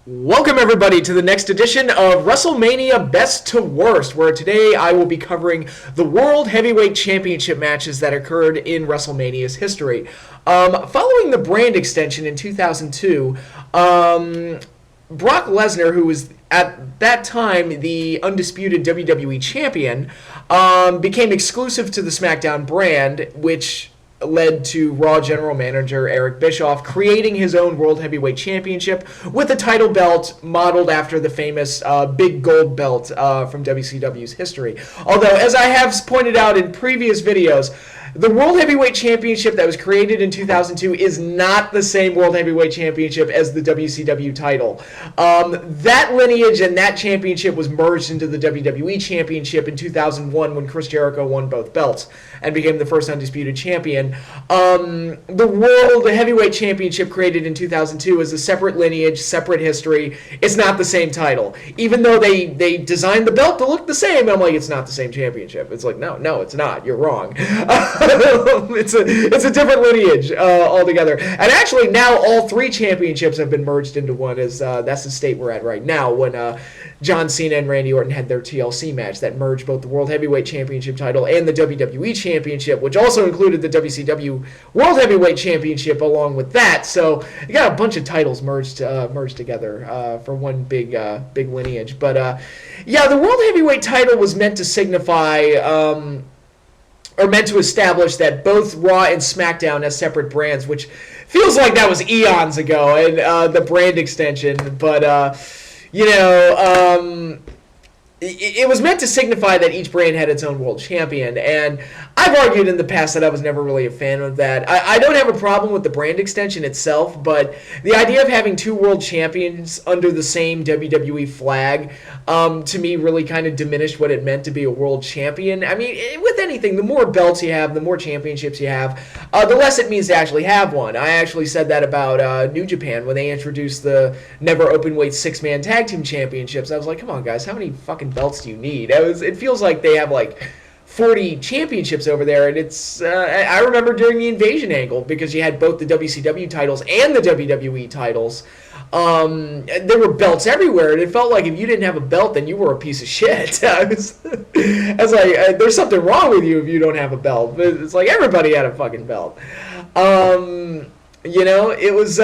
Welcome everybody to the next edition of WrestleMania Best to Worst, where today I will be covering the World Heavyweight Championship matches that occurred in WrestleMania's history. Following the brand extension in 2002, Brock Lesnar, who was at that time the undisputed WWE Champion, became exclusive to the SmackDown brand, which led to Raw General Manager Eric Bischoff creating his own World Heavyweight Championship with a title belt modeled after the famous big gold belt from WCW's history. Although, as I have pointed out in previous videos, the World Heavyweight Championship that was created in 2002 is not the same World Heavyweight Championship as the WCW title. That lineage and that championship was merged into the WWE Championship in 2001 when Chris Jericho won both belts and became the first undisputed champion. The World Heavyweight Championship created in 2002 is a separate lineage, separate history. It's not the same title. Even though they designed the belt to look the same, I'm like, it's not the same championship. It's like, no, it's not. You're wrong. It's a different lineage altogether. And actually, now all three championships have been merged into one. That's the state we're at right now when John Cena and Randy Orton had their TLC match that merged both the World Heavyweight Championship title and the WWE Championship, which also included the WCW World Heavyweight Championship along with that. So you got a bunch of titles merged together for one big lineage. But yeah, the World Heavyweight title was meant to signify or meant to establish that both Raw and SmackDown as separate brands, which feels like that was eons ago, and the brand extension. But it was meant to signify that each brand had its own world champion, and I've argued in the past that I was never really a fan of that. I don't have a problem with the brand extension itself, but the idea of having two world champions under the same WWE flag, to me, really kind of diminished what it meant to be a world champion. I mean, with anything, the more belts you have, the more championships you have, the less it means to actually have one. I actually said that about New Japan when they introduced the never openweight six-man tag team championships. I was like, come on, guys, how many fucking belts do you need? It feels like they have like 40 championships over there, and it's I remember during the Invasion angle, because you had both the WCW titles and the WWE titles, there were belts everywhere, and it felt like if you didn't have a belt, then you were a piece of shit. I was like, there's something wrong with you if you don't have a belt. But it's like everybody had a fucking belt. It was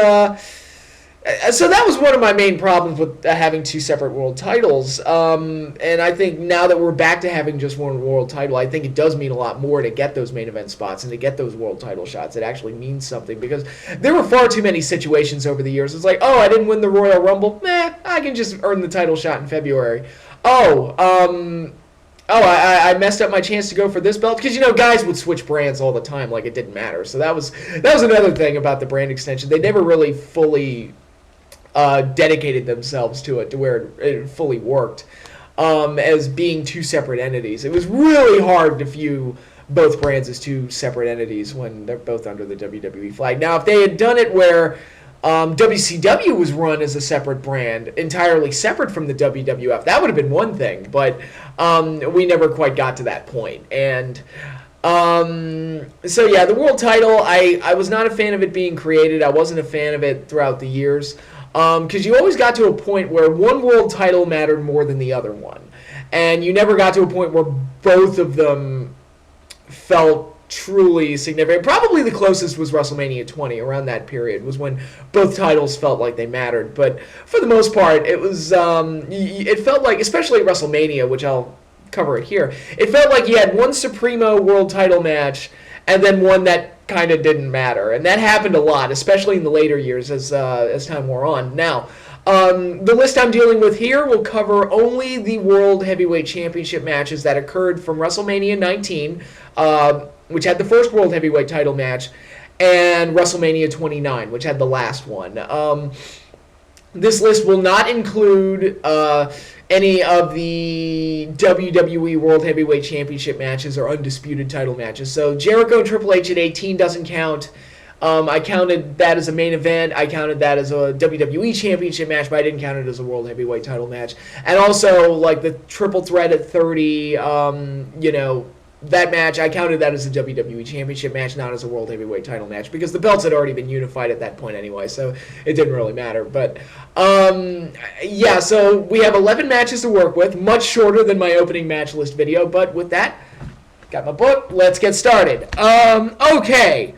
so that was one of my main problems with having two separate world titles. And I think now that we're back to having just one world title, I think it does mean a lot more to get those main event spots and to get those world title shots. It actually means something, because there were far too many situations over the years. It's like, oh, I didn't win the Royal Rumble. I can just earn the title shot in February. I messed up my chance to go for this belt, because guys would switch brands all the time like it didn't matter. So that was another thing about the brand extension. They never really fully dedicated themselves to it to where it fully worked as being two separate entities. It was really hard to view both brands as two separate entities when they're both under the WWE flag. Now, if they had done it where WCW was run as a separate brand, entirely separate from the WWF, that would have been one thing, but we never quite got to that point. And so yeah, the world title, I was not a fan of it being created. I wasn't a fan of it throughout the years. Because you always got to a point where one world title mattered more than the other one. And you never got to a point where both of them felt truly significant. Probably the closest was WrestleMania 20. Around that period was when both titles felt like they mattered. But for the most part, it was it felt like, especially at WrestleMania, which I'll cover it here, it felt like you had one Supremo world title match and then one that kind of didn't matter, and that happened a lot, especially in the later years as time wore on. Now, the list I'm dealing with here will cover only the World Heavyweight Championship matches that occurred from WrestleMania 19, which had the first World Heavyweight title match, and WrestleMania 29, which had the last one. This list will not include any of the WWE World Heavyweight Championship matches or undisputed title matches. So Jericho and Triple H at 18 doesn't count. I counted that as a main event. I counted that as a WWE Championship match, but I didn't count it as a World Heavyweight title match. And also, like, the Triple Threat at 30, that match, I counted that as a WWE Championship match, not as a World Heavyweight title match, because the belts had already been unified at that point anyway, so it didn't really matter. But, yeah, so we have 11 matches to work with, much shorter than my opening match list video, but with that, got my book, let's get started. Okay,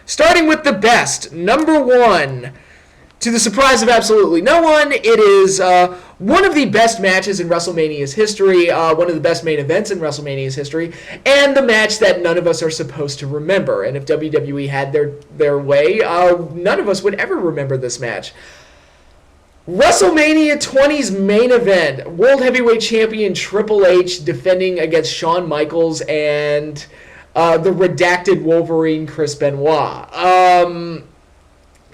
starting with the best, number 1. To the surprise of absolutely no one, it is one of the best matches in WrestleMania's history, one of the best main events in WrestleMania's history, and the match that none of us are supposed to remember. And if WWE had their way, none of us would ever remember this match. WrestleMania 20's main event, World Heavyweight Champion Triple H defending against Shawn Michaels and the redacted Wolverine Chris Benoit.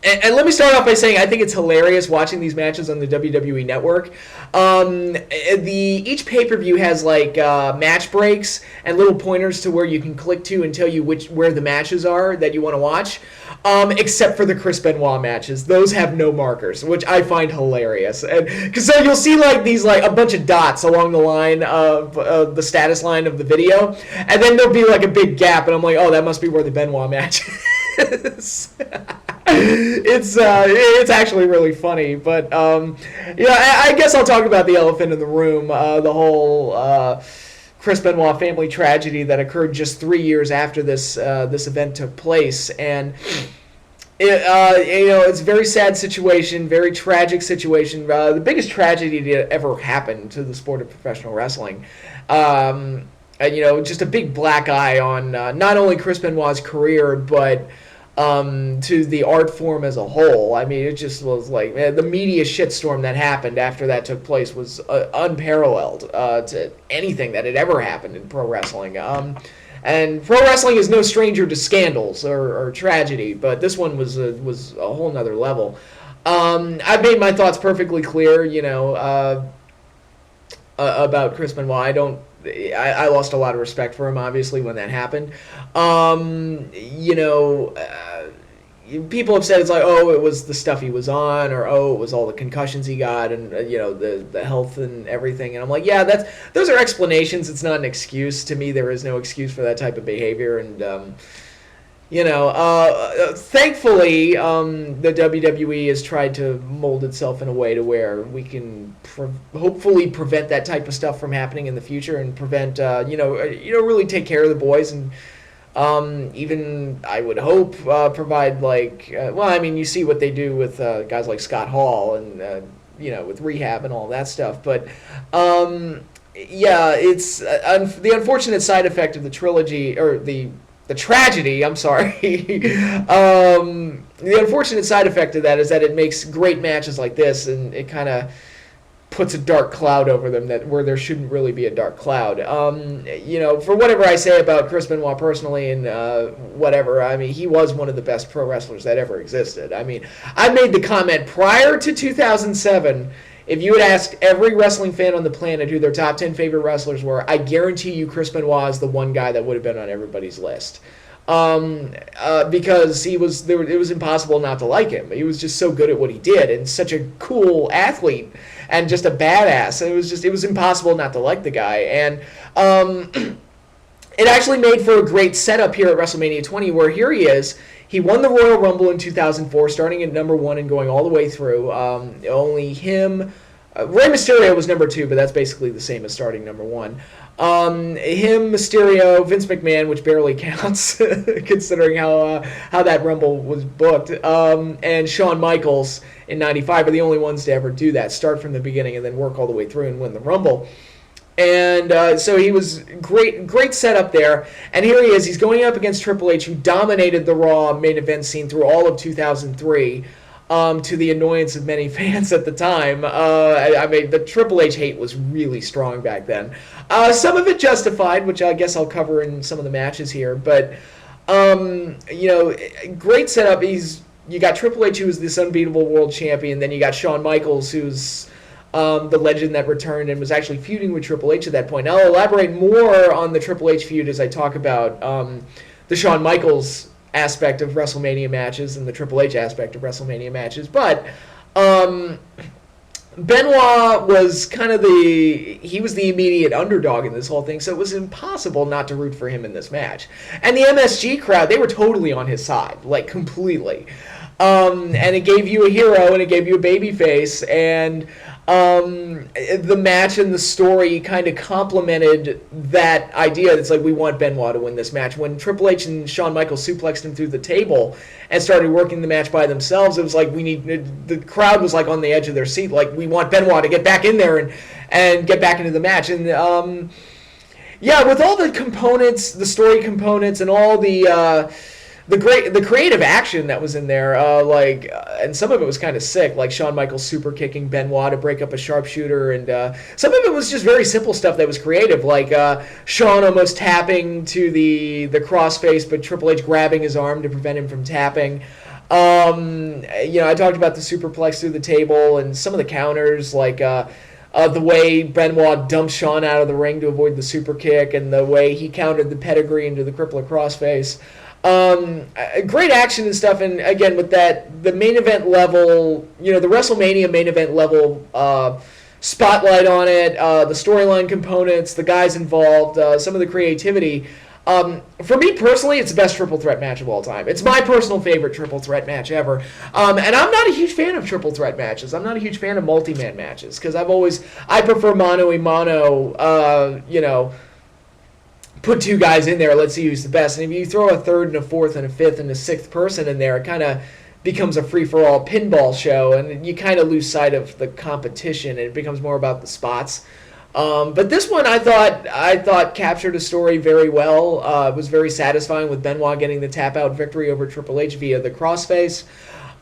And let me start off by saying I think it's hilarious watching these matches on the WWE Network. Each pay-per-view has like match breaks and little pointers to where you can click to and tell you where the matches are that you want to watch. Except for the Chris Benoit matches, those have no markers, which I find hilarious. And so you'll see like these like a bunch of dots along the line of the status line of the video, and then there'll be like a big gap, and I'm like, oh, that must be where the Benoit match is. It's actually really funny, but I guess I'll talk about the elephant in the room, the whole Chris Benoit family tragedy that occurred just 3 years after this event took place, and it's a very sad situation, very tragic situation, the biggest tragedy to ever happen to the sport of professional wrestling. Just a big black eye on not only Chris Benoit's career, but to the art form as a whole. I mean, it just was like the media shitstorm that happened after that took place was unparalleled to anything that had ever happened in pro wrestling. And pro wrestling is no stranger to scandals or tragedy, but this one was a whole nother level. I've made my thoughts perfectly clear, about Chris Benoit. I lost a lot of respect for him, obviously, when that happened. People have said it's like, oh, it was the stuff he was on, or oh, it was all the concussions he got, and the health and everything. And I'm like, yeah, those are explanations. It's not an excuse. To me, there is no excuse for that type of behavior. And thankfully, the WWE has tried to mold itself in a way to where we can hopefully prevent that type of stuff from happening in the future, and prevent, really take care of the boys, and even I would hope provide you see what they do with guys like Scott Hall and with rehab and all that stuff, but. It's the unfortunate side effect of the trilogy, or the tragedy, I'm sorry. The unfortunate side effect of that is that it makes great matches like this, and it kind of puts a dark cloud over them where there shouldn't really be a dark cloud. For whatever I say about Chris Benoit personally and whatever, I mean, he was one of the best pro wrestlers that ever existed. I mean, I made the comment prior to 2007. If you had asked every wrestling fan on the planet who their top 10 favorite wrestlers were, I guarantee you Chris Benoit is the one guy that would have been on everybody's list. Because it was impossible not to like him. He was just so good at what he did, and such a cool athlete, and just a badass. It was impossible not to like the guy. And it actually made for a great setup here at WrestleMania 20, where here he is. He won the Royal Rumble in 2004, starting at number 1 and going all the way through. Only him, Rey Mysterio was number 2, but that's basically the same as starting number 1. Him, Mysterio, Vince McMahon, which barely counts considering how that Rumble was booked, and Shawn Michaels in '95 are the only ones to ever do that. Start from the beginning and then work all the way through and win the Rumble. And so he was great setup there. And here he is. He's going up against Triple H, who dominated the Raw main event scene through all of 2003, to the annoyance of many fans at the time. I mean, the Triple H hate was really strong back then. Some of it justified, which I guess I'll cover in some of the matches here. But, great setup. You got Triple H, who was this unbeatable world champion. Then you got Shawn Michaels, who's the legend that returned and was actually feuding with Triple H at that point. Now, I'll elaborate more on the Triple H feud as I talk about the Shawn Michaels aspect of WrestleMania matches and the Triple H aspect of WrestleMania matches. But Benoit was kind of he was the immediate underdog in this whole thing, so it was impossible not to root for him in this match. And the MSG crowd, they were totally on his side, like completely. And it gave you a hero and it gave you a babyface, and the match and the story kind of complemented that idea. It's like, we want Benoit to win this match. When Triple H and Shawn Michaels suplexed him through the table and started working the match by themselves, it was like, the crowd was like on the edge of their seat, like, we want Benoit to get back in there and get back into the match. And yeah, with all the components, the story components, and all the creative action that was in there, and some of it was kind of sick, like Shawn Michaels super kicking Benoit to break up a sharpshooter, and some of it was just very simple stuff that was creative, like Shawn almost tapping to the crossface, but Triple H grabbing his arm to prevent him from tapping. I talked about the superplex through the table and some of the counters, like the way Benoit dumped Shawn out of the ring to avoid the super kick, and the way he countered the pedigree into the crippler crossface. Great action and stuff, and again, with that, the main event level, the WrestleMania main event level spotlight on it, the storyline components, the guys involved, some of the creativity. For me personally, it's the best triple threat match of all time. It's my personal favorite triple threat match ever. And I'm not a huge fan of triple threat matches. I'm not a huge fan of multi-man matches, because I prefer mano-a-mano, put two guys in there, let's see who's the best. And if you throw a third and a fourth and a fifth and a sixth person in there, it kind of becomes a free-for-all pinball show, and you kind of lose sight of the competition, and it becomes more about the spots. But this one, I thought captured a story very well. It was very satisfying, with Benoit getting the tap-out victory over Triple H via the crossface.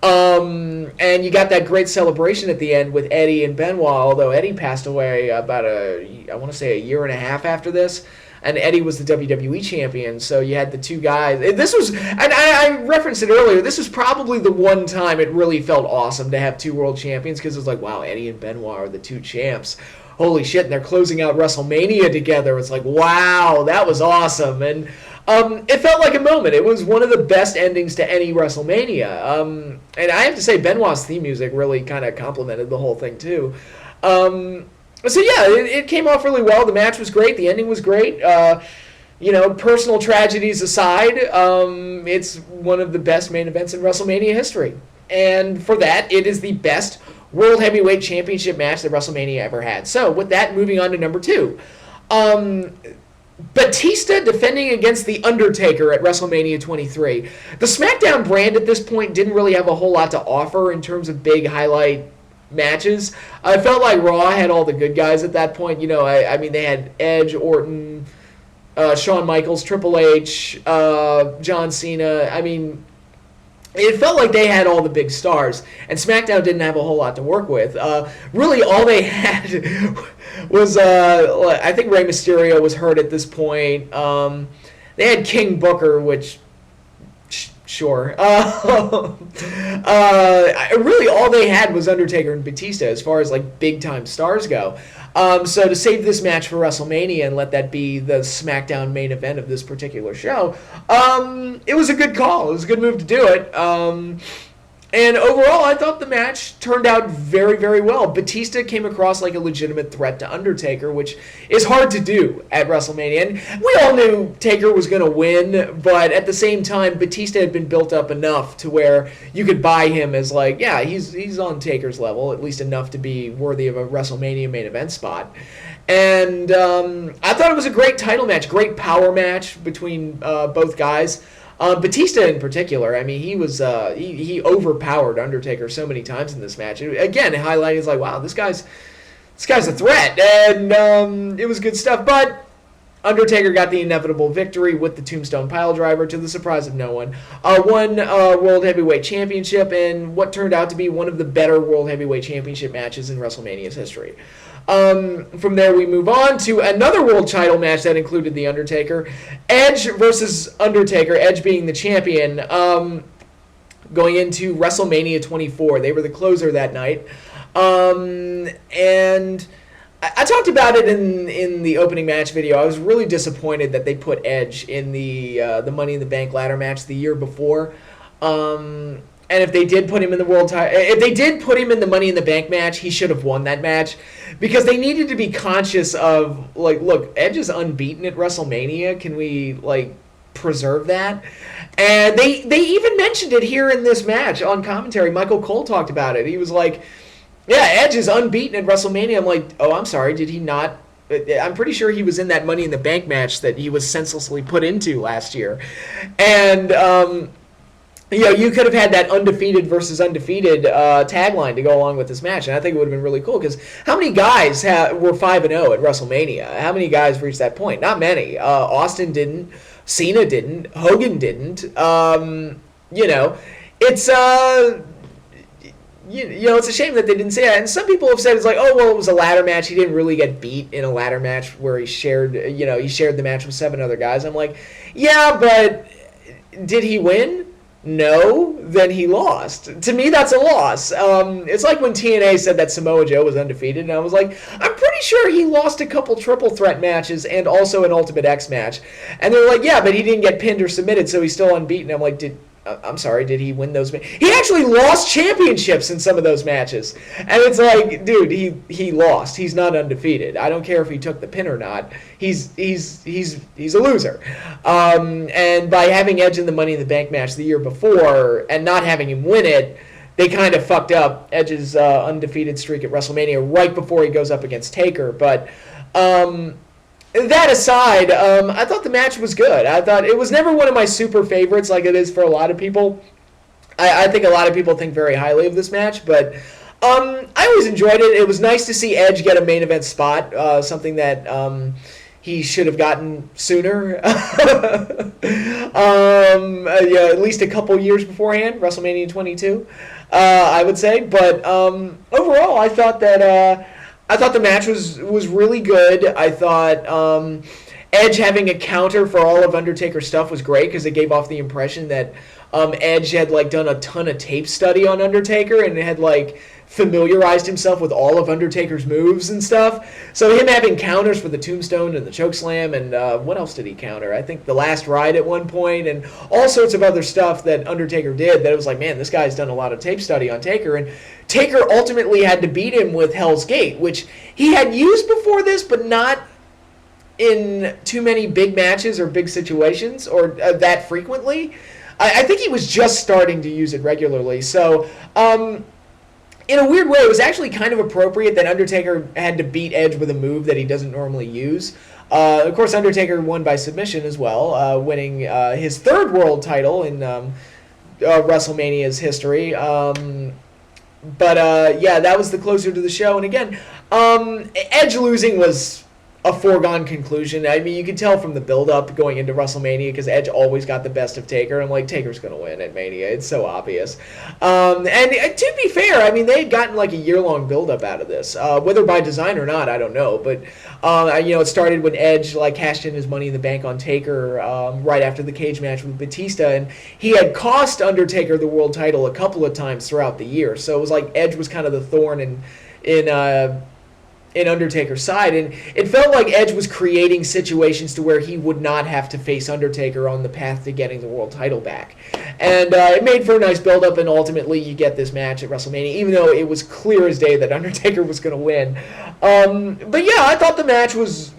And you got that great celebration at the end with Eddie and Benoit, although Eddie passed away about a year and a half after this. And Eddie was the WWE champion, so you had the two guys. This was, and I referenced it earlier, this was probably the one time it really felt awesome to have two world champions, because it was like, wow, Eddie and Benoit are the two champs. Holy shit, and they're closing out WrestleMania together. It's like, wow, that was awesome. And it felt like a moment. It was one of the best endings to any WrestleMania. And I have to say, Benoit's theme music really kind of complimented the whole thing, too. So yeah, it came off really well. The match was great. The ending was great. Personal tragedies aside, it's one of the best main events in WrestleMania history. And for that, it is the best World Heavyweight Championship match that WrestleMania ever had. So with that, moving on to number 2. Batista defending against The Undertaker at WrestleMania 23. The SmackDown brand at this point didn't really have a whole lot to offer in terms of big highlight matches. I felt like Raw had all the good guys at that point. I mean, they had Edge, Orton, Shawn Michaels, Triple H, John Cena. I mean, it felt like they had all the big stars, and SmackDown didn't have a whole lot to work with. Really, all they had was, I think Rey Mysterio was hurt at this point. They had King Booker, which... Sure. Really, all they had was Undertaker and Batista as far as like big time stars go. So to save this match for WrestleMania and let that be the SmackDown main event of this particular show, it was a good call. It was a good move to do it. And overall, I thought the match turned out very, very well. Batista came across like a legitimate threat to Undertaker, which is hard to do at WrestleMania. And we all knew Taker was going to win, but at the same time, Batista had been built up enough to where you could buy him as like, yeah, he's on Taker's level, at least enough to be worthy of a WrestleMania main event spot. And I thought it was a great title match, great power match between both guys. Batista in particular, I mean, he was he overpowered Undertaker so many times in this match. Again, highlighting is like, wow, this guy's a threat, and it was good stuff. But Undertaker got the inevitable victory with the Tombstone Piledriver, to the surprise of no one. Won World Heavyweight Championship, and what turned out to be one of the better World Heavyweight Championship matches in WrestleMania's history. From there, we move on to another world title match that included The Undertaker. Edge versus Undertaker, Edge being the champion, going into WrestleMania 24. They were the closer that night. And I talked about it in the opening match video. I was really disappointed that they put Edge in the Money in the Bank ladder match the year before. And if they did put him in the if they did put him in the Money in the Bank match, he should have won that match, because they needed to be conscious of, like, look, Edge is unbeaten at WrestleMania. Can we, like, preserve that? And they even mentioned it here in this match on commentary. Michael Cole talked about it. He was like, yeah, Edge is unbeaten at WrestleMania. I'm like, oh, I'm sorry, did he not? I'm pretty sure he was in that Money in the Bank match that he was senselessly put into last year. And, you could have had that undefeated versus undefeated tagline to go along with this match, and I think it would have been really cool, because how many guys were 5-0 at WrestleMania? How many guys reached that point? Not many. Austin didn't. Cena didn't. Hogan didn't. It's it's a shame that they didn't say that. And some people have said it's like, oh, well, it was a ladder match. He didn't really get beat in a ladder match where he shared the match with 7 other guys. I'm like, yeah, but did he win? No, then he lost. To me, that's a loss. It's like when TNA said that Samoa Joe was undefeated, and I was like, I'm pretty sure he lost a couple triple threat matches and also an Ultimate X match. And they're like, yeah, but he didn't get pinned or submitted, so he's still unbeaten. I'm like, I'm sorry, did he win those? He actually lost championships in some of those matches. And it's like, dude, he lost. He's not undefeated. I don't care if he took the pin or not. He's a loser. And by having Edge in the Money in the Bank match the year before and not having him win it, they kind of fucked up Edge's undefeated streak at WrestleMania right before he goes up against Taker. But that aside, I thought the match was good. I thought it was never one of my super favorites like it is for a lot of people. I think a lot of people think very highly of this match, but I always enjoyed it. It was nice to see Edge get a main event spot, something that he should have gotten sooner. At least a couple years beforehand, WrestleMania 22, I would say. But overall, I thought that... I thought the match was really good. I thought Edge having a counter for all of Undertaker's stuff was great, because it gave off the impression that Edge had done a ton of tape study on Undertaker and had familiarized himself with all of Undertaker's moves and stuff. So him having counters for the Tombstone and the Chokeslam and what else did he counter? I think the Last Ride at one point, and all sorts of other stuff that Undertaker did that it was like, man, this guy's done a lot of tape study on Taker. And Taker ultimately had to beat him with Hell's Gate, which he had used before this, but not in too many big matches or big situations or that frequently. I think he was just starting to use it regularly. So, in a weird way, it was actually kind of appropriate that Undertaker had to beat Edge with a move that he doesn't normally use. Of course, Undertaker won by submission as well, winning his 3rd world title in WrestleMania's history. That was the closer to the show. And again, Edge losing was a foregone conclusion. I mean, you could tell from the build-up going into WrestleMania, because Edge always got the best of Taker. I'm like, Taker's going to win at Mania. It's so obvious. And to be fair, I mean, they had gotten a year-long build-up out of this. Whether by design or not, I don't know. But, it started when Edge, cashed in his Money in the Bank on Taker right after the cage match with Batista. And he had cost Undertaker the world title a couple of times throughout the year. So it was like Edge was kind of the thorn in Undertaker's side, and it felt like Edge was creating situations to where he would not have to face Undertaker on the path to getting the world title back. And it made for a nice build-up, and ultimately you get this match at WrestleMania, even though it was clear as day that Undertaker was going to win. But yeah, I thought the match was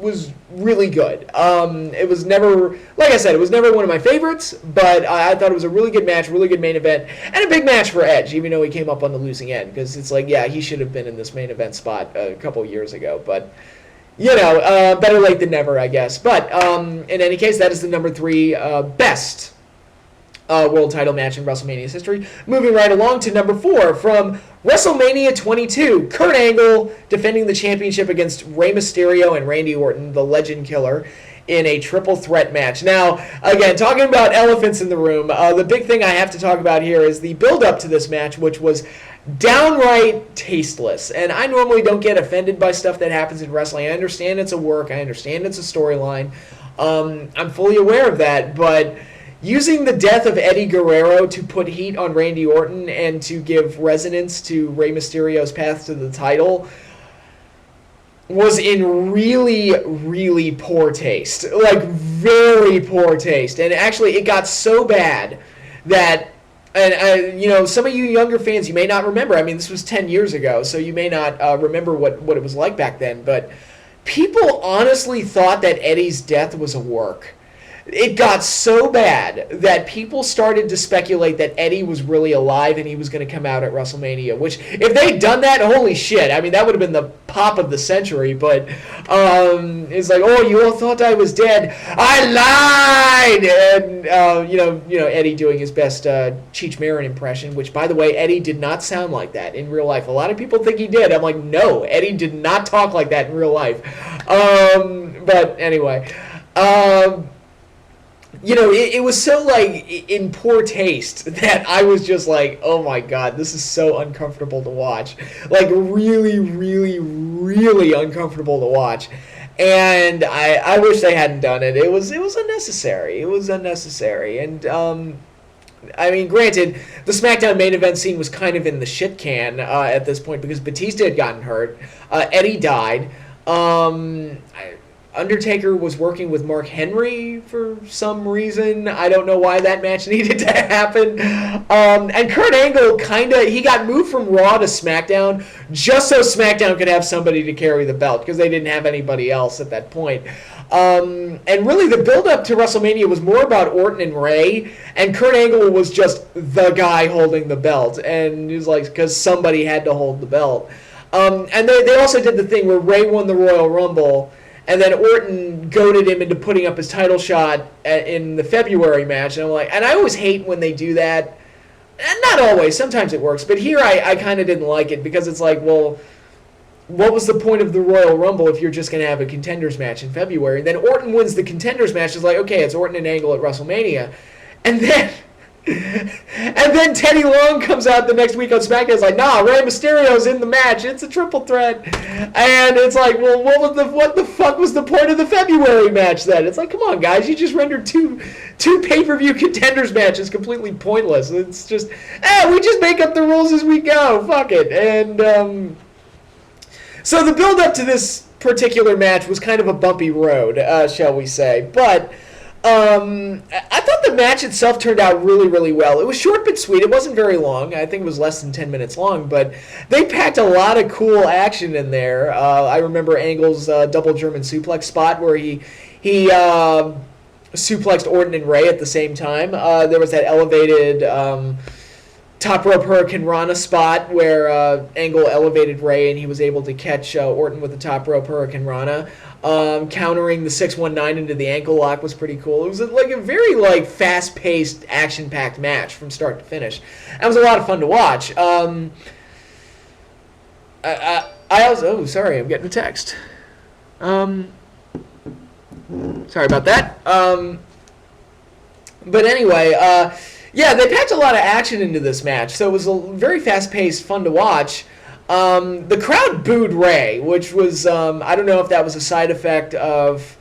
really good. It was never, like I said, it was never one of my favorites, but I thought it was a really good match, really good main event, and a big match for Edge, even though he came up on the losing end, because it's like, yeah, he should have been in this main event spot a couple years ago, but better late than never, I guess. But in any case, that is the number 3 best world title match in WrestleMania's history. Moving right along to number 4 from WrestleMania 22, Kurt Angle defending the championship against Rey Mysterio and Randy Orton, the Legend Killer, in a triple threat match. Now, again, talking about elephants in the room, the big thing I have to talk about here is the build-up to this match, which was downright tasteless. And I normally don't get offended by stuff that happens in wrestling. I understand it's a work. I understand it's a storyline. I'm fully aware of that. But using the death of Eddie Guerrero to put heat on Randy Orton and to give resonance to Rey Mysterio's path to the title was in really, really poor taste. Very poor taste. And actually, it got so bad that And some of you younger fans, you may not remember. I mean, this was 10 years ago, so you may not remember what it was like back then. But people honestly thought that Eddie's death was a work. It got so bad that people started to speculate that Eddie was really alive and he was going to come out at WrestleMania, which, if they'd done that, holy shit. I mean, that would have been the pop of the century, but it's like, oh, you all thought I was dead. I lied! And, Eddie doing his best Cheech Marin impression, which, by the way, Eddie did not sound like that in real life. A lot of people think he did. I'm like, no, Eddie did not talk like that in real life. But anyway... it was so, in poor taste that I was just like, oh my god, this is so uncomfortable to watch. Really, really, really uncomfortable to watch. And I wish they hadn't done it. It was unnecessary. It was unnecessary. And, granted, the SmackDown main event scene was kind of in the shit can at this point because Batista had gotten hurt. Eddie died. Undertaker was working with Mark Henry for some reason. I don't know why that match needed to happen. And Kurt Angle he got moved from Raw to SmackDown just so SmackDown could have somebody to carry the belt because they didn't have anybody else at that point. And really the build-up to WrestleMania was more about Orton and Ray, and Kurt Angle was just the guy holding the belt. And it was because somebody had to hold the belt. And they also did the thing where Ray won the Royal Rumble, and then Orton goaded him into putting up his title shot in the February match. And I'm like, and I always hate when they do that. And not always. Sometimes it works. But here I kind of didn't like it because it's like, well, what was the point of the Royal Rumble if you're just going to have a contenders match in February? And then Orton wins the contenders match. It's like, okay, it's Orton and Angle at WrestleMania. And then Teddy Long comes out the next week on SmackDown. It's like, nah, Rey Mysterio's in the match. It's a triple threat. And it's like, well, what the fuck was the point of the February match then? It's like, come on, guys, you just rendered two pay-per-view contenders matches completely pointless. It's just, we just make up the rules as we go. Fuck it. And so the build-up to this particular match was kind of a bumpy road, shall we say. But I thought the match itself turned out really, really well. It was short but sweet. It wasn't very long. I think it was less than 10 minutes long, but they packed a lot of cool action in there. I remember Angle's double German suplex spot where he suplexed Orton and Ray at the same time. There was that elevated top rope Hurricane Rana spot where Angle elevated Ray and he was able to catch Orton with the top rope Hurricane Rana. Countering the 619 into the ankle lock was pretty cool. It was a very fast-paced, action-packed match from start to finish. That was a lot of fun to watch. Sorry, I'm getting a text. Sorry about that. But anyway, they packed a lot of action into this match, so it was a very fast-paced, fun to watch. The crowd booed Ray, which was, I don't know if that was a side effect of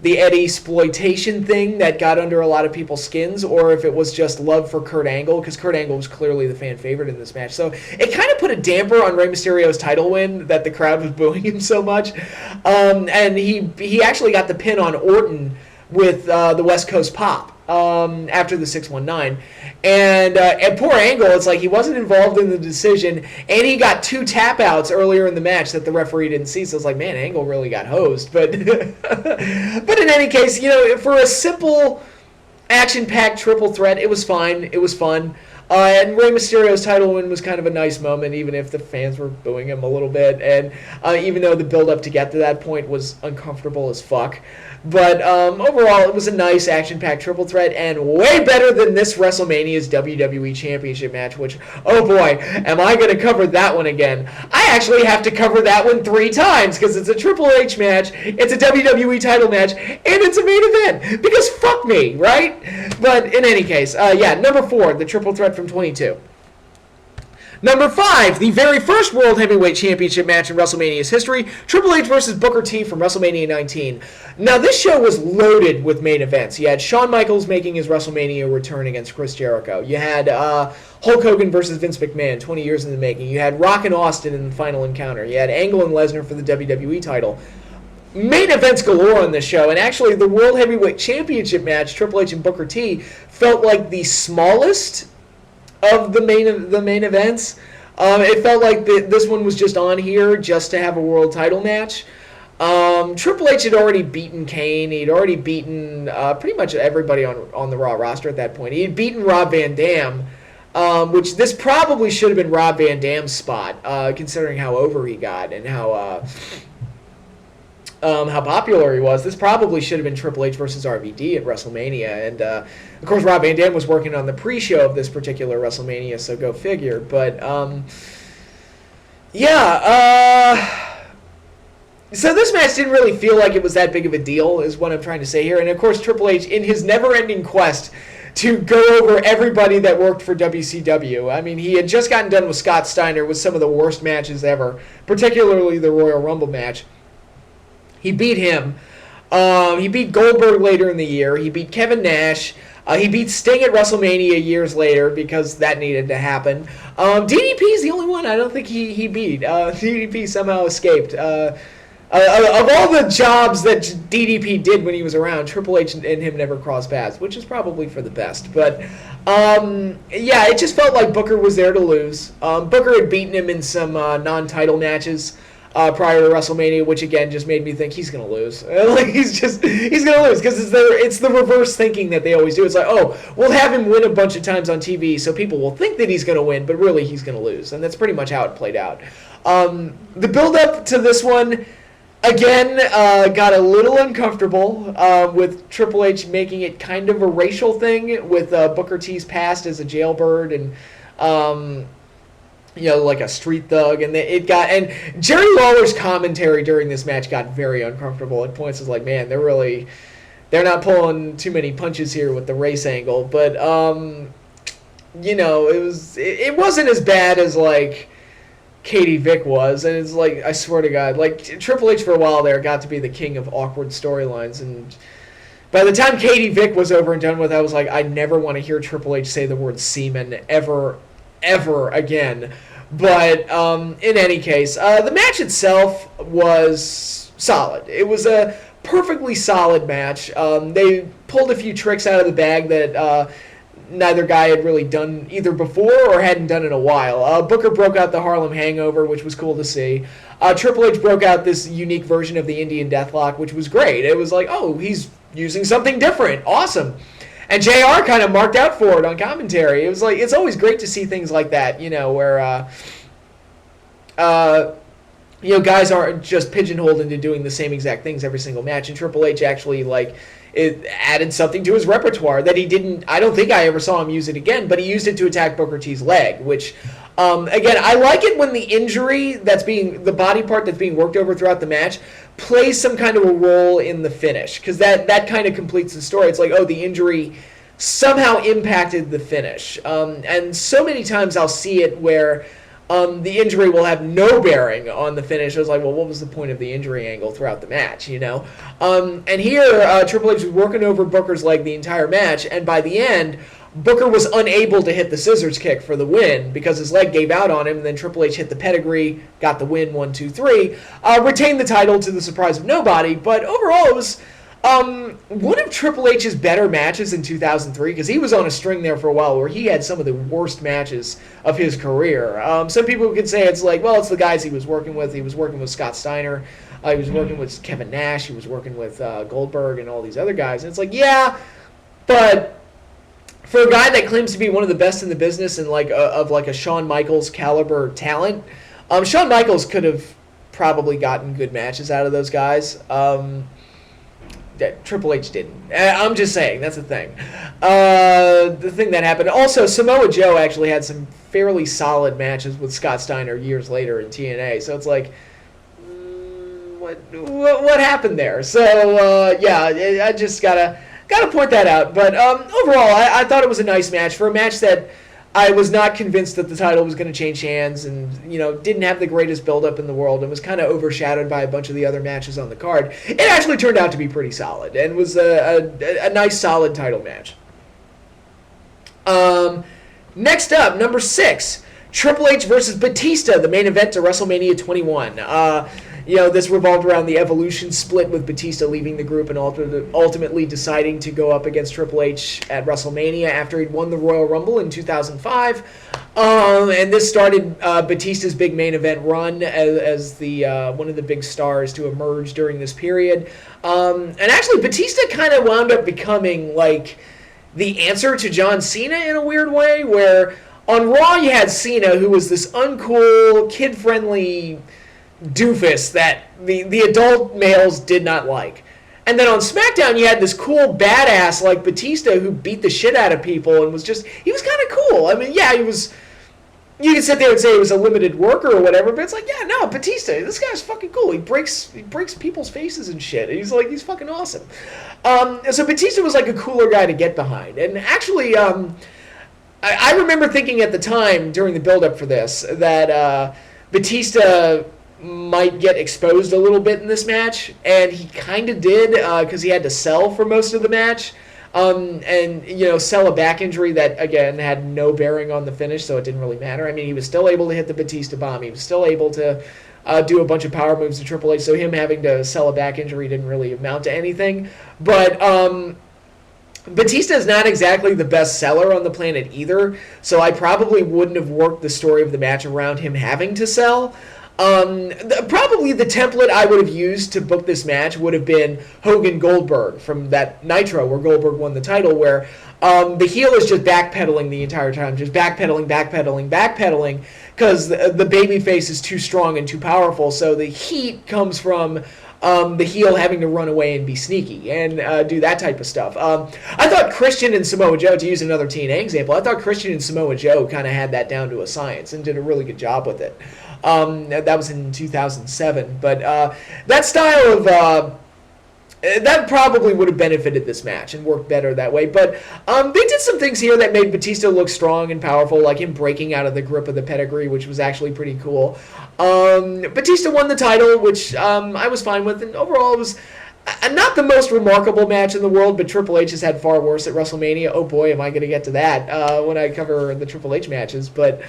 the Eddie exploitation thing that got under a lot of people's skins, or if it was just love for Kurt Angle, because Kurt Angle was clearly the fan favorite in this match. So it kind of put a damper on Rey Mysterio's title win that the crowd was booing him so much. And he actually got the pin on Orton with the West Coast Pop after the 619. And poor Angle, it's like he wasn't involved in the decision, and he got 2 tap outs earlier in the match that the referee didn't see. So it's like, man, Angle really got hosed. But but in any case, for a simple action-packed triple threat, it was fine. It was fun. And Rey Mysterio's title win was kind of a nice moment, even if the fans were booing him a little bit. And even though the build-up to get to that point was uncomfortable as fuck. But overall, it was a nice action-packed triple threat, and way better than this WrestleMania's WWE Championship match, which, oh boy, am I going to cover that one again. I actually have to cover that one 3 times, because it's a Triple H match, it's a WWE title match, and it's a main event. Because fuck me, right? But in any case, number 4, the triple threat from 22. Number 5, the very first World Heavyweight Championship match in WrestleMania's history, Triple H versus Booker T from WrestleMania 19. Now, this show was loaded with main events. You had Shawn Michaels making his WrestleMania return against Chris Jericho. You had Hulk Hogan versus Vince McMahon, 20 years in the making. You had Rock and Austin in the final encounter. You had Angle and Lesnar for the WWE title. Main events galore on this show, and actually the World Heavyweight Championship match, Triple H and Booker T, felt like the smallest of the main events. It felt like this one was just on here just to have a world title match. Triple H had already beaten Kane. He'd already beaten pretty much everybody on the Raw roster at that point. He had beaten Rob Van Dam, which this probably should have been Rob Van Dam's spot, considering how over he got and how popular he was. This probably should have been Triple H versus RVD at WrestleMania. And, of course, Rob Van Dam was working on the pre-show of this particular WrestleMania, so go figure. But, so this match didn't really feel like it was that big of a deal, is what I'm trying to say here. And, of course, Triple H, in his never-ending quest to go over everybody that worked for WCW. I mean, he had just gotten done with Scott Steiner with some of the worst matches ever, particularly the Royal Rumble match. He beat him. He beat Goldberg later in the year. He beat Kevin Nash. He beat Sting at WrestleMania years later because that needed to happen. DDP is the only one I don't think he beat. DDP somehow escaped. Of all the jobs that DDP did when he was around, Triple H and him never crossed paths, which is probably for the best. But, it just felt like Booker was there to lose. Booker had beaten him in some non-title matches prior to WrestleMania, which again just made me think he's gonna lose. He's gonna lose because it's the reverse thinking that they always do. It's like, oh, we'll have him win a bunch of times on TV, so people will think that he's gonna win, but really he's gonna lose, and that's pretty much how it played out. The build up to this one, again, got a little uncomfortable with Triple H making it kind of a racial thing with Booker T's past as a jailbird and. Like a street thug, and and Jerry Lawler's commentary during this match got very uncomfortable at points. It's like, man, they're not pulling too many punches here with the race angle, but it wasn't as bad as like Katie Vick was, and it's like, I swear to God, like Triple H for a while there got to be the king of awkward storylines, and by the time Katie Vick was over and done with, I was like, I never want to hear Triple H say the word semen ever again. But in any case, the match itself was solid. It was a perfectly solid match. They pulled a few tricks out of the bag that neither guy had really done either before or hadn't done in a while. Booker broke out the Harlem Hangover, which was cool to see. Triple H broke out this unique version of the Indian Deathlock, which was great. It was like, oh, he's using something different. Awesome. And JR kind of marked out for it on commentary. It was like, it's always great to see things like that, where guys aren't just pigeonholed into doing the same exact things every single match. And Triple H actually it added something to his repertoire that he didn't. I don't think I ever saw him use it again, but he used it to attack Booker T's leg, which. Again, I like it when the injury the body part that's being worked over throughout the match plays some kind of a role in the finish, because that kind of completes the story. It's like, oh, the injury somehow impacted the finish. And so many times I'll see it where the injury will have no bearing on the finish. I was like, well, what was the point of the injury angle throughout the match, And here, Triple H was working over Booker's leg the entire match, and by the end, Booker was unable to hit the scissors kick for the win because his leg gave out on him, and then Triple H hit the pedigree, got the win, 1, 2, 3, retained the title to the surprise of nobody, but overall it was one of Triple H's better matches in 2003, because he was on a string there for a while where he had some of the worst matches of his career. Some people could say it's like, well, it's the guys he was working with. He was working with Scott Steiner. He was working with Kevin Nash. He was working with Goldberg and all these other guys. And it's like, yeah, but for a guy that claims to be one of the best in the business and of a Shawn Michaels caliber talent, Shawn Michaels could have probably gotten good matches out of those guys. Triple H didn't. I'm just saying, that's the thing. The thing that happened. Also, Samoa Joe actually had some fairly solid matches with Scott Steiner years later in TNA. So it's like, what happened there? So I just gotta point that out. But overall, I thought it was a nice match. For a match that I was not convinced that the title was going to change hands, and didn't have the greatest build-up in the world, and was kind of overshadowed by a bunch of the other matches on the card. It actually turned out to be pretty solid, and was a nice, solid title match. Next up, number 6, Triple H versus Batista, the main event to WrestleMania 21. this revolved around the Evolution split with Batista leaving the group and ultimately deciding to go up against Triple H at WrestleMania after he'd won the Royal Rumble in 2005. And this started Batista's big main event run as the one of the big stars to emerge during this period. And actually, Batista kind of wound up becoming like the answer to John Cena in a weird way, where on Raw you had Cena, who was this uncool, kid-friendly doofus that the adult males did not like. And then on SmackDown you had this cool badass like Batista who beat the shit out of people and he was kind of cool. I mean, yeah, you can sit there and say he was a limited worker or whatever, but it's like, yeah, no, Batista, this guy's fucking cool. He breaks people's faces and shit. He's fucking awesome. So Batista was like a cooler guy to get behind. And actually, I remember thinking at the time during the build-up for this that Batista might get exposed a little bit in this match, and he kind of did because he had to sell for most of the match. And sell a back injury that, again, had no bearing on the finish, so it didn't really matter. I mean, he was still able to hit the Batista bomb. He was still able to do a bunch of power moves to Triple H, so him having to sell a back injury didn't really amount to anything. But Batista is not exactly the best seller on the planet either, so I probably wouldn't have worked the story of the match around him having to sell. Probably the template I would have used to book this match would have been Hogan-Goldberg from that Nitro where Goldberg won the title, where the heel is just backpedaling the entire time, just backpedaling, because the babyface is too strong and too powerful, so the heat comes from the heel having to run away and be sneaky and do that type of stuff. I thought Christian and Samoa Joe, to use another TNA example, I thought Christian and Samoa Joe kind of had that down to a science and did a really good job with it. That was in 2007. But that style of... that probably would have benefited this match and worked better that way. But they did some things here that made Batista look strong and powerful, like him breaking out of the grip of the pedigree, which was actually pretty cool. Batista won the title, which I was fine with. And overall, it was not the most remarkable match in the world, but Triple H has had far worse at WrestleMania. Oh boy, am I going to get to that when I cover the Triple H matches. But...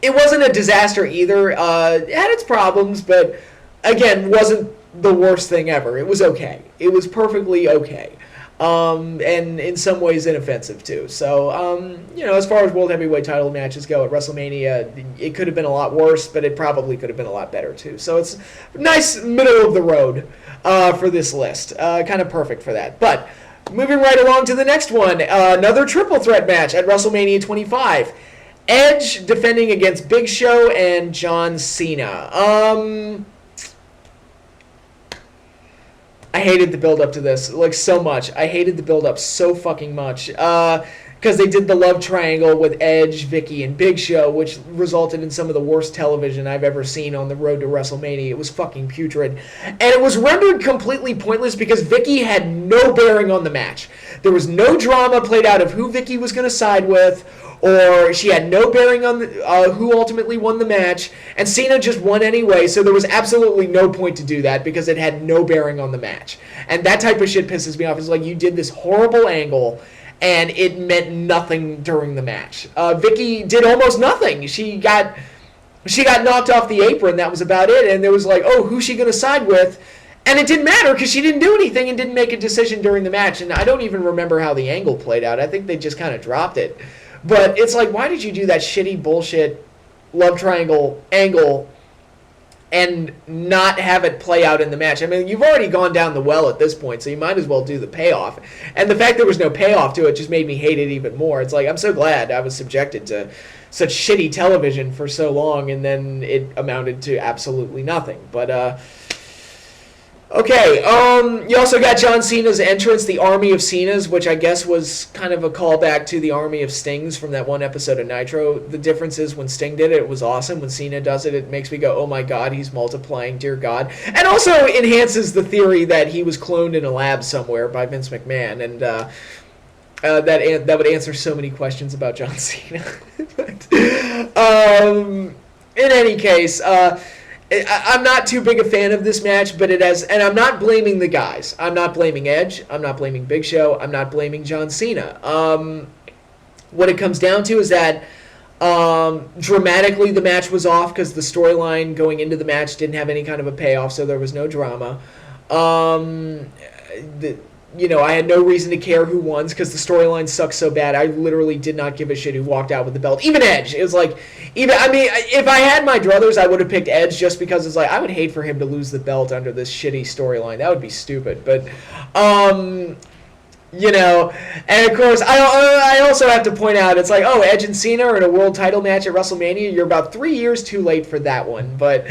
it wasn't a disaster either. It had its problems, but again, wasn't the worst thing ever. It was okay. It was perfectly okay. And in some ways inoffensive too. So, as far as World Heavyweight title matches go at WrestleMania, it could have been a lot worse, but it probably could have been a lot better too. So it's nice middle of the road for this list. Kind of perfect for that. But moving right along to the next one, another triple threat match at WrestleMania 25. Edge defending against Big Show and John Cena. I hated the build-up to this, like, so much. I hated the build-up so fucking much. Because they did the love triangle with Edge, Vicky, and Big Show, which resulted in some of the worst television I've ever seen on the road to WrestleMania. It was fucking putrid. And it was rendered completely pointless because Vicky had no bearing on the match. There was no drama played out of who Vicky was going to side with, or she had no bearing on who ultimately won the match, and Cena just won anyway, so there was absolutely no point to do that because it had no bearing on the match. And that type of shit pisses me off. It's like, you did this horrible angle, and it meant nothing during the match. Vicky did almost nothing. She got knocked off the apron, that was about it, and there was like, oh, who's she going to side with? And it didn't matter because she didn't do anything and didn't make a decision during the match, and I don't even remember how the angle played out. I think they just kind of dropped it. But it's like, why did you do that shitty bullshit love triangle angle and not have it play out in the match? I mean, you've already gone down the well at this point, so you might as well do the payoff. And the fact there was no payoff to it just made me hate it even more. It's like, I'm so glad I was subjected to such shitty television for so long, and then it amounted to absolutely nothing. But, okay, you also got John Cena's entrance, the Army of Cenas, which I guess was kind of a callback to the Army of Stings from that one episode of Nitro. The difference is when Sting did it, it was awesome. When Cena does it, it makes me go, oh my god, he's multiplying, dear god. And also enhances the theory that he was cloned in a lab somewhere by Vince McMahon, and that would answer so many questions about John Cena. But, in any case, I'm not too big a fan of this match, but it has, and I'm not blaming the guys. I'm not blaming Edge. I'm not blaming Big Show. I'm not blaming John Cena. What it comes down to is that Dramatically, the match was off because the storyline going into the match didn't have any kind of a payoff, so there was no drama. I had no reason to care who won because the storyline sucked so bad. I literally did not give a shit who walked out with the belt. Even Edge. It was like, if I had my druthers, I would have picked Edge just because it's like, I would hate for him to lose the belt under this shitty storyline. That would be stupid. But, and of course, I also have to point out, it's like, oh, Edge and Cena are in a world title match at WrestleMania. You're about 3 years too late for that one, but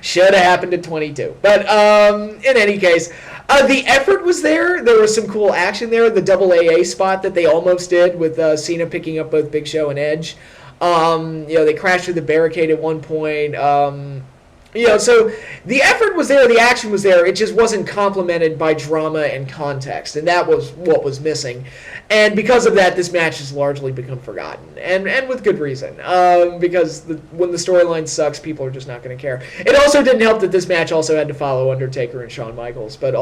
should have happened in 22. But in any case, the effort was there. There was some cool action there. The double AA spot that they almost did with Cena picking up both Big Show and Edge. They crashed through the barricade at one point. So the effort was there, the action was there, it just wasn't complemented by drama and context, and that was what was missing. And because of that, this match has largely become forgotten, and with good reason, because when the storyline sucks, people are just not going to care. It also didn't help that this match also had to follow Undertaker and Shawn Michaels, but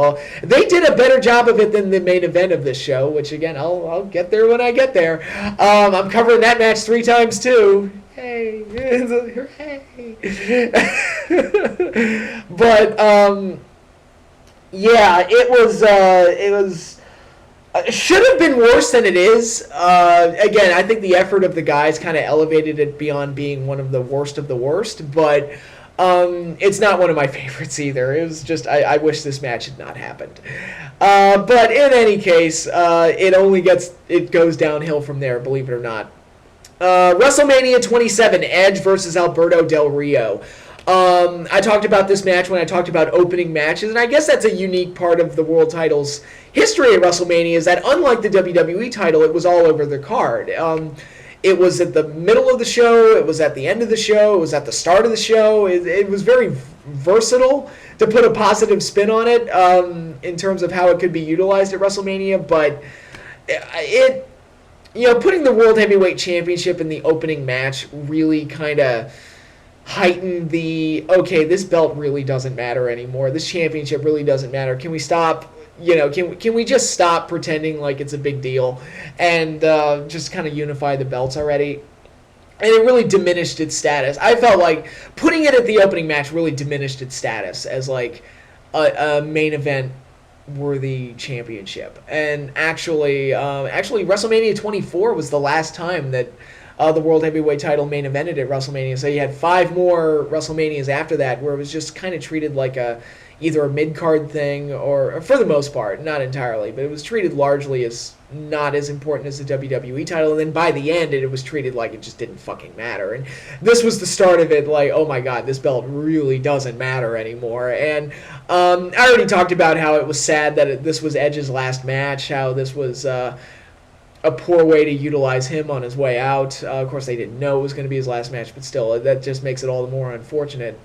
they did a better job of it than the main event of this show, which again, I'll get there when I get there. I'm covering that match 3 times too. Hey, hey. But it should have been worse than it is. Again, I think the effort of the guys kind of elevated it beyond being one of the worst, but it's not one of my favorites either. It was just, I wish this match had not happened. But in any case, it goes downhill from there, believe it or not. WrestleMania 27, Edge versus Alberto Del Rio. I talked about this match when I talked about opening matches, and I guess that's a unique part of the world title's history at WrestleMania, is that unlike the WWE title, it was all over the card. It was at the middle of the show, it was at the end of the show, it was at the start of the show. It was very versatile, to put a positive spin on it, in terms of how it could be utilized at WrestleMania, but putting the World Heavyweight Championship in the opening match really kind of heightened this belt really doesn't matter anymore. This championship really doesn't matter. Can we stop, can we just stop pretending like it's a big deal and just kind of unify the belts already? And it really diminished its status. I felt like putting it at the opening match really diminished its status as like a main event worthy championship. And actually WrestleMania 24 was the last time that the World Heavyweight title main evented at WrestleMania. So you had 5 more WrestleManias after that where it was just kind of treated like either a mid-card thing, or for the most part, not entirely, but it was treated largely as not as important as the WWE title, and then by the end it was treated like it just didn't fucking matter. And this was the start of it, like, oh my god, this belt really doesn't matter anymore. And I already talked about how it was sad that this was Edge's last match, how this was a poor way to utilize him on his way out. Of course, they didn't know it was going to be his last match, but still, that just makes it all the more unfortunate.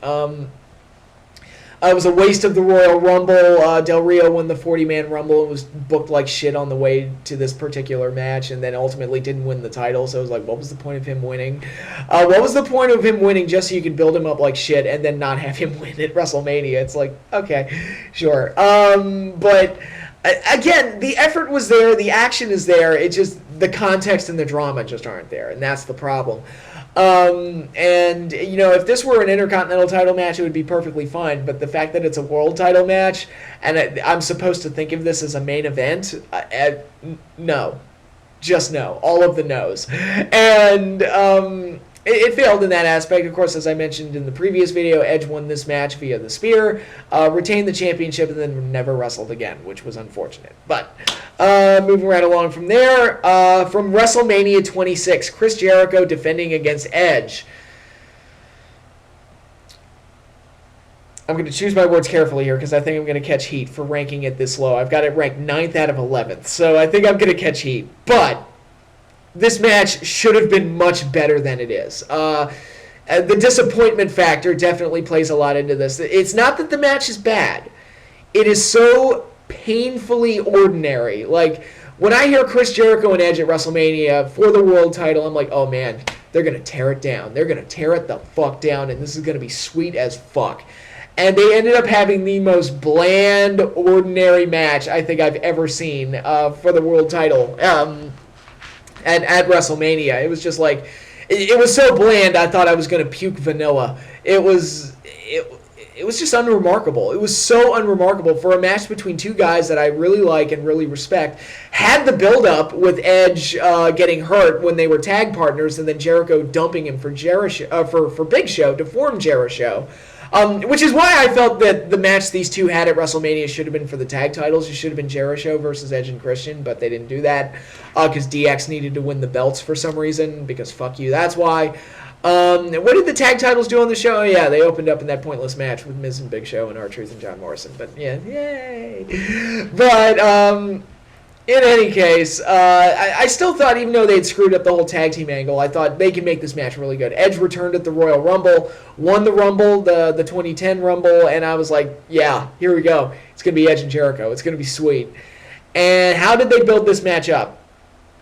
It was a waste of the Royal Rumble. Del Rio won the 40-man Rumble and was booked like shit on the way to this particular match, and then ultimately didn't win the title. So it was like, what was the point of him winning? What was the point of him winning just so you could build him up like shit and then not have him win at WrestleMania? It's like, okay, sure. But again, the effort was there, the action is there. It just, the context and the drama just aren't there, and that's the problem. And if this were an Intercontinental title match, it would be perfectly fine. But the fact that it's a world title match, and I'm supposed to think of this as a main event, no. Just no. All of the no's. And it failed in that aspect. Of course, as I mentioned in the previous video, Edge won this match via the spear, retained the championship, and then never wrestled again, which was unfortunate. But moving right along from there, from WrestleMania 26, Chris Jericho defending against Edge. I'm going to choose my words carefully here because I think I'm going to catch heat for ranking it this low. I've got it ranked 9th out of 11th, so I think I'm going to catch heat. But this match should have been much better than it is. The disappointment factor definitely plays a lot into this. It's not that the match is bad. It is so painfully ordinary. Like, when I hear Chris Jericho and Edge at WrestleMania for the world title, I'm like, oh man, they're going to tear it down. They're going to tear it the fuck down, and this is going to be sweet as fuck. And they ended up having the most bland, ordinary match I think I've ever seen for the world title. at WrestleMania. It was just like, it was so bland, I thought I was going to puke vanilla. It was just unremarkable. It was so unremarkable for a match between two guys that I really like and really respect. Had the build-up with Edge getting hurt when they were tag partners, and then Jericho dumping him for Big Show to form Jericho. Which is why I felt that the match these two had at WrestleMania should have been for the tag titles. It should have been Jericho versus Edge and Christian, but they didn't do that because DX needed to win the belts for some reason, because fuck you, that's why. What did the tag titles do on the show? Oh, yeah, they opened up in that pointless match with Miz and Big Show and R-Truth and John Morrison. But, yeah, yay. But, in any case, I still thought, even though they'd screwed up the whole tag team angle, I thought they could make this match really good. Edge returned at the Royal Rumble, won the Rumble, the 2010 Rumble, and I was like, yeah, here we go. It's going to be Edge and Jericho. It's going to be sweet. And how did they build this match up?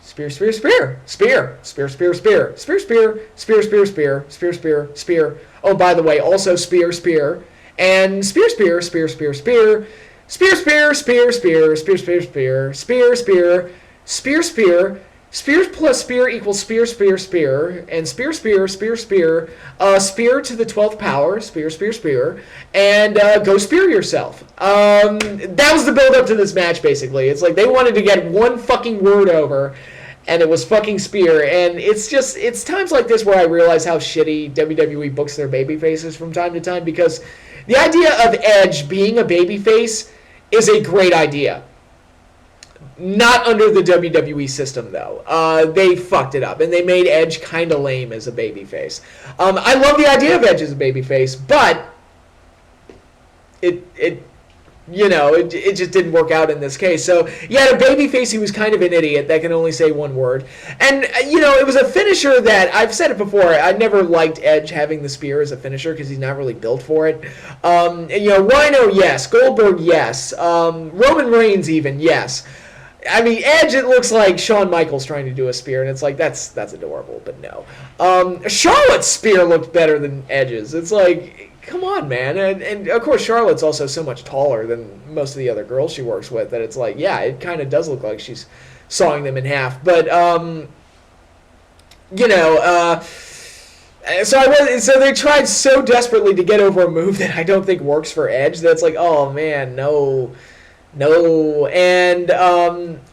Spear, spear, spear, spear, spear, spear, spear, spear, spear, spear, spear, spear, spear, spear, spear. Oh, by the way, also spear, spear, and spear, spear, spear, spear, spear, spear, spear, spear, spear, spear, spear, spear, spear, spear, spear, spear. Spear plus spear equals spear, spear, spear, and spear, spear, spear, spear, spear to the 12th power, spear, spear, spear, and go spear yourself. That was the build-up to this match, basically. It's like they wanted to get one fucking word over, and it was fucking spear. And it's times like this where I realize how shitty WWE books their babyfaces from time to time, because the idea of Edge being a babyface is a great idea. Not under the WWE system, though. They fucked it up, and they made Edge kind of lame as a babyface. I love the idea of Edge as a babyface, but it just didn't work out in this case. So, yeah, a babyface, he was kind of an idiot that can only say one word. And, it was a finisher that, I've said it before, I never liked Edge having the spear as a finisher because he's not really built for it. Rhino, yes. Goldberg, yes. Roman Reigns, even, yes. I mean, Edge, it looks like Shawn Michaels trying to do a spear, and it's like, that's adorable, but no. Charlotte's spear looked better than Edge's. It's like, come on, man. And of course, Charlotte's also so much taller than most of the other girls she works with that it's like, yeah, it kind of does look like she's sawing them in half. But, so they tried so desperately to get over a move that I don't think works for Edge that's like, oh, man, no. And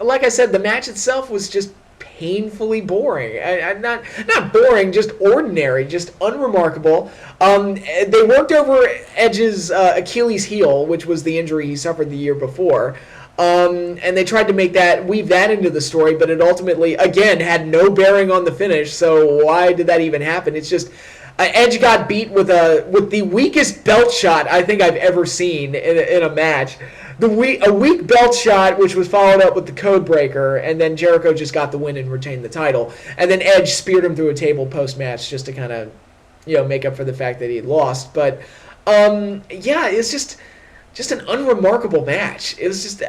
like I said, the match itself was just painfully boring. Not boring, just ordinary, just unremarkable. They worked over Edge's Achilles heel, which was the injury he suffered the year before. And they tried to weave that into the story, but it ultimately, again, had no bearing on the finish. So why did that even happen? It's just Edge got beat with the weakest belt shot I think I've ever seen in a match. A weak belt shot, which was followed up with the code breaker, and then Jericho just got the win and retained the title. And then Edge speared him through a table post-match just to kind of, make up for the fact that he had lost. But, it's just an unremarkable match. It was just,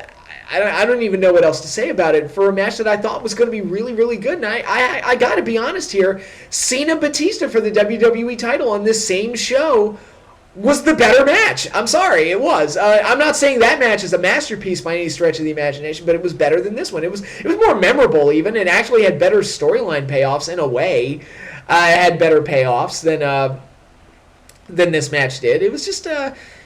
I don't even know what else to say about it for a match that I thought was going to be really, really good. And I got to be honest here, Cena Batista for the WWE title on this same show was the better match. I'm sorry, it was. I'm not saying that match is a masterpiece by any stretch of the imagination, but it was better than this one. It was more memorable even, and actually had better storyline payoffs in a way. Had better payoffs than this match did. It was just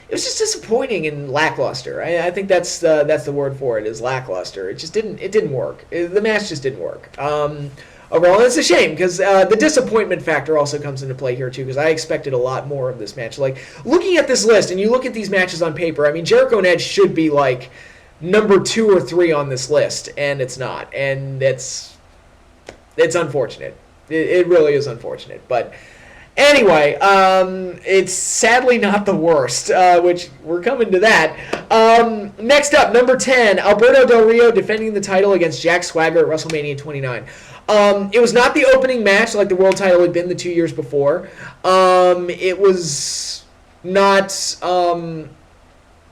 disappointing and lackluster. I think that's the word for it, is lackluster. It didn't work. The match just didn't work. Overall, it's a shame because the disappointment factor also comes into play here too, because I expected a lot more of this match. Like, looking at this list, and you look at these matches on paper, I mean, Jericho and Edge should be like number 2 or 3 on this list, and it's not, and it's unfortunate. It really is unfortunate, but anyway, it's sadly not the worst, which we're coming to that. Next up, number 10, Alberto Del Rio defending the title against Jack Swagger at WrestleMania 29. It was not the opening match like the world title had been the 2 years before. It was not,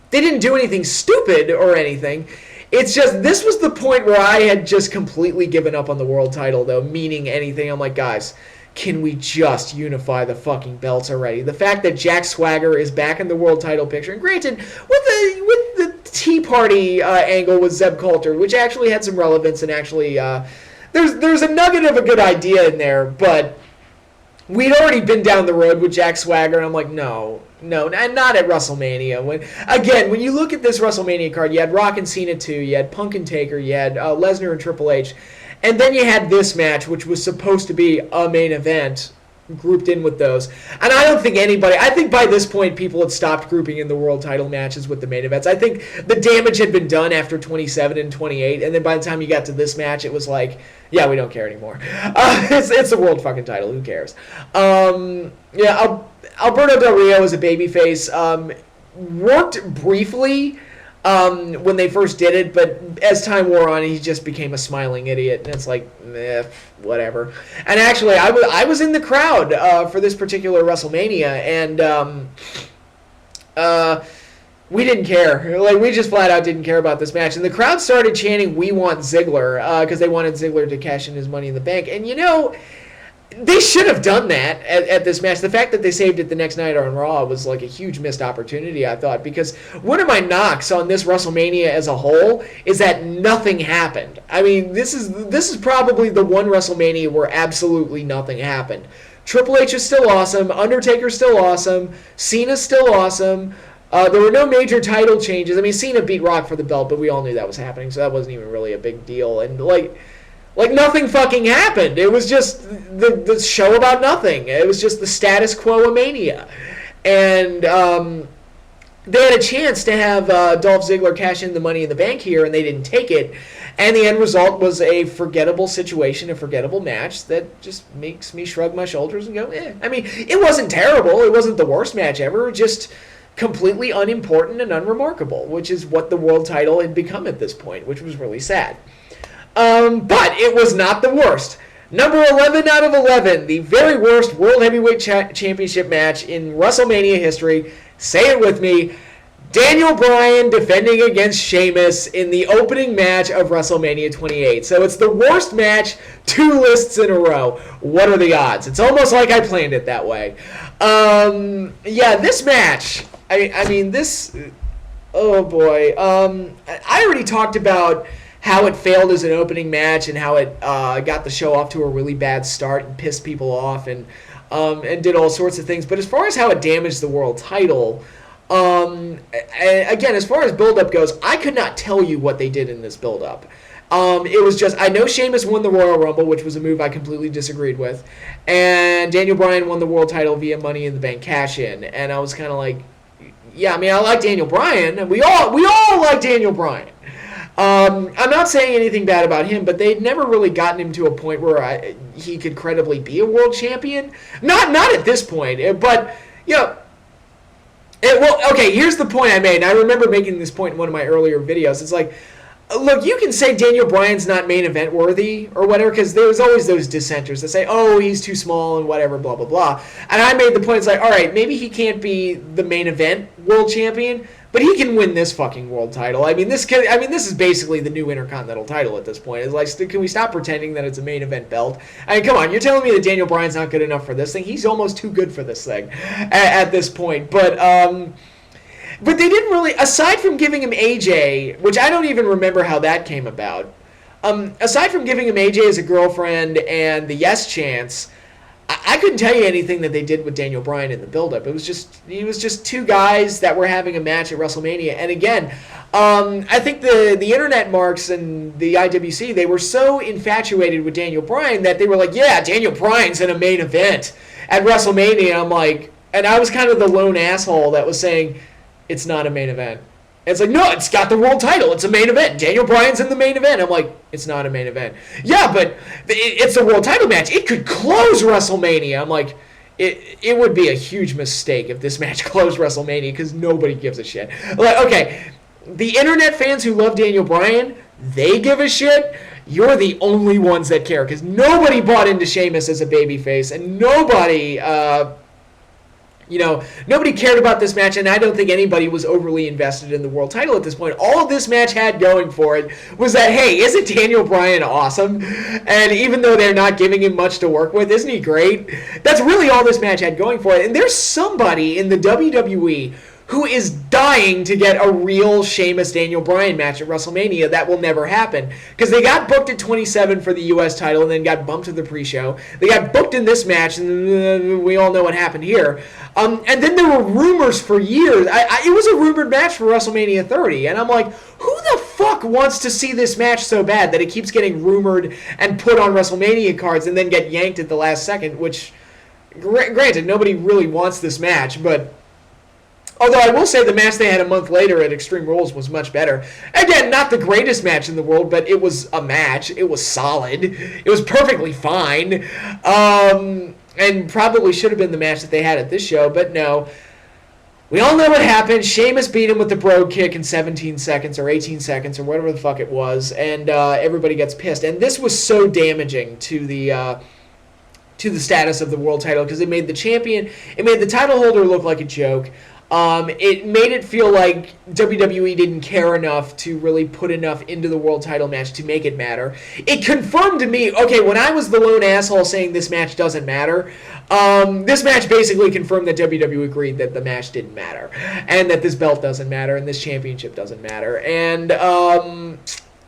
they didn't do anything stupid or anything. It's just, this was the point where I had just completely given up on the world title, though, meaning anything. I'm like, guys, can we just unify the fucking belts already? The fact that Jack Swagger is back in the world title picture, and granted, with the Tea Party angle with Zeb Coulter, which actually had some relevance and actually there's a nugget of a good idea in there, but we'd already been down the road with Jack Swagger, and I'm like, no, and not at WrestleMania. When you look at this WrestleMania card, you had Rock and Cena 2, you had Punk and Taker, you had Lesnar and Triple H, and then you had this match, which was supposed to be a main event, grouped in with those. And I think by this point people had stopped grouping in the world title matches with the main events. I think the damage had been done after 27 and 28, and then by the time you got to this match, it was like, yeah, we don't care anymore. It's the world fucking title. Who cares? Alberto Del Rio is a babyface. Worked briefly when they first did it, but as time wore on, he just became a smiling idiot, and it's like, whatever. And actually, I was in the crowd for this particular WrestleMania, and we didn't care. Like, we just flat out didn't care about this match, and the crowd started chanting, "We want Ziggler," because they wanted Ziggler to cash in his Money in the Bank, and they should have done that at this match. The fact that they saved it the next night on Raw was like a huge missed opportunity, I thought, because one of my knocks on this WrestleMania as a whole is that nothing happened. I mean, this is probably the one WrestleMania where absolutely nothing happened. Triple H is still awesome. Undertaker's still awesome. Cena's still awesome. There were no major title changes. I mean, Cena beat Rock for the belt, but we all knew that was happening, so that wasn't even really a big deal. And like nothing fucking happened. It was just the show about nothing. It was just the status quo of Mania. And they had a chance to have Dolph Ziggler cash in the Money in the Bank here, and they didn't take it. And the end result was a forgettable situation, a forgettable match that just makes me shrug my shoulders and go, eh. I mean, it wasn't terrible. It wasn't the worst match ever. Just completely unimportant and unremarkable, which is what the world title had become at this point, which was really sad. But it was not the worst. Number 11 out of 11, the very worst World Heavyweight Championship match in WrestleMania history. Say it with me. Daniel Bryan defending against Sheamus in the opening match of WrestleMania 28. So it's the worst match, 2 lists in a row. What are the odds? It's almost like I planned it that way. This match, I mean, this, oh boy. I already talked about how it failed as an opening match and how it got the show off to a really bad start and pissed people off and did all sorts of things. But as far as how it damaged the world title, again, as far as build-up goes, I could not tell you what they did in this build-up. It was just, I know Sheamus won the Royal Rumble, which was a move I completely disagreed with, and Daniel Bryan won the world title via Money in the Bank cash-in, and I was kind of like, yeah, I mean, I like Daniel Bryan, and we all like Daniel Bryan. I'm not saying anything bad about him, but they'd never really gotten him to a point where he could credibly be a world champion. Not at this point, but here's the point I made. And I remember making this point in one of my earlier videos. It's like, look, you can say Daniel Bryan's not main event worthy or whatever, because there's always those dissenters that say, oh, he's too small and whatever, blah, blah, blah. And I made the point, it's like, all right, maybe he can't be the main event world champion, but he can win this fucking world title. I mean, this is basically the new Intercontinental title at this point. It's like, can we stop pretending that it's a main event belt? I mean, come on, you're telling me that Daniel Bryan's not good enough for this thing? He's almost too good for this thing at this point. But they didn't really, aside from giving him AJ, which I don't even remember how that came about, aside from giving him AJ as a girlfriend and the yes chance, I couldn't tell you anything that they did with Daniel Bryan in the build-up. He was just 2 guys that were having a match at WrestleMania. And again, I think the internet marks and the IWC, they were so infatuated with Daniel Bryan that they were like, yeah, Daniel Bryan's in a main event at WrestleMania. I'm like, and I was kind of the lone asshole that was saying, it's not a main event. And it's like, no, it's got the world title. It's a main event. Daniel Bryan's in the main event. I'm like, it's not a main event. Yeah, but it's a world title match. It could close WrestleMania. I'm like, it would be a huge mistake if this match closed WrestleMania because nobody gives a shit. Like, okay, the internet fans who love Daniel Bryan, they give a shit. You're the only ones that care because nobody bought into Sheamus as a babyface and nobody... nobody cared about this match, and I don't think anybody was overly invested in the world title at this point. All this match had going for it was that, hey, isn't Daniel Bryan awesome? And even though they're not giving him much to work with, isn't he great? That's really all this match had going for it. And there's somebody in the WWE who is dying to get a real Sheamus-Daniel Bryan match at WrestleMania. That will never happen. Because they got booked at 27 for the U.S. title and then got bumped to the pre-show. They got booked in this match, and we all know what happened here. And then there were rumors for years. It was a rumored match for WrestleMania 30, and I'm like, who the fuck wants to see this match so bad that it keeps getting rumored and put on WrestleMania cards and then get yanked at the last second, which, granted, nobody really wants this match, but... Although I will say the match they had a month later at Extreme Rules was much better. Again, not the greatest match in the world, but it was a match. It was solid. It was perfectly fine. And probably should have been the match that they had at this show, but no. We all know what happened. Sheamus beat him with the Brogue Kick in 17 seconds or 18 seconds or whatever the fuck it was, and everybody gets pissed. And this was so damaging to the status of the world title because it made the title holder look like a joke. It made it feel like WWE didn't care enough to really put enough into the world title match to make it matter. It confirmed to me, okay, when I was the lone asshole saying this match doesn't matter, this match basically confirmed that WWE agreed that the match didn't matter, and that this belt doesn't matter, and this championship doesn't matter. And,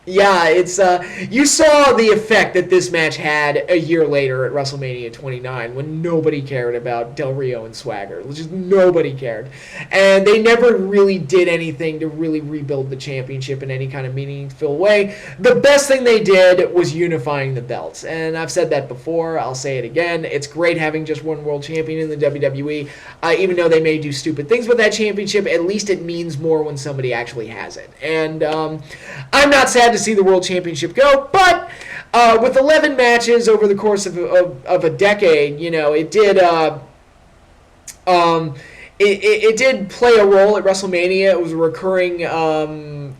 yeah, it's you saw the effect that this match had a year later at WrestleMania 29 when nobody cared about Del Rio and Swagger. Just nobody cared. And they never really did anything to really rebuild the championship in any kind of meaningful way. The best thing they did was unifying the belts. And I've said that before. I'll say it again. It's great having just one world champion in the WWE. Even though they may do stupid things with that championship, at least it means more when somebody actually has it. And I'm not sad to see the World Championship go, but with 11 matches over the course of a decade, you know, it did it did play a role at WrestleMania. It was a recurring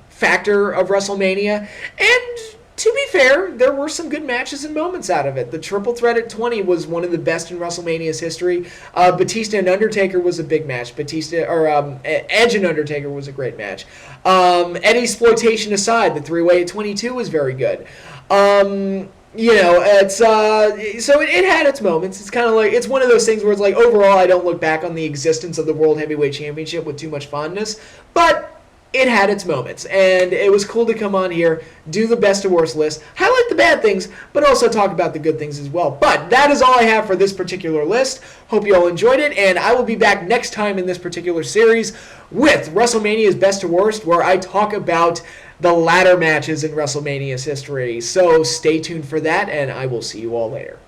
factor of WrestleMania, and to be fair, there were some good matches and moments out of it. The triple threat at 20 was one of the best in WrestleMania's history. Batista and Undertaker was a big match. Edge and Undertaker was a great match. Eddie's exploitation aside, the three-way at 22 was very good. You know, it's so it had its moments. It's kind of like, it's one of those things where it's like, overall, I don't look back on the existence of the World Heavyweight Championship with too much fondness, but it had its moments, and it was cool to come on here, do the best to worst list, highlight the bad things, but also talk about the good things as well. But that is all I have for this particular list. Hope you all enjoyed it, and I will be back next time in this particular series with WrestleMania's best to worst, where I talk about the ladder matches in WrestleMania's history. So stay tuned for that, and I will see you all later.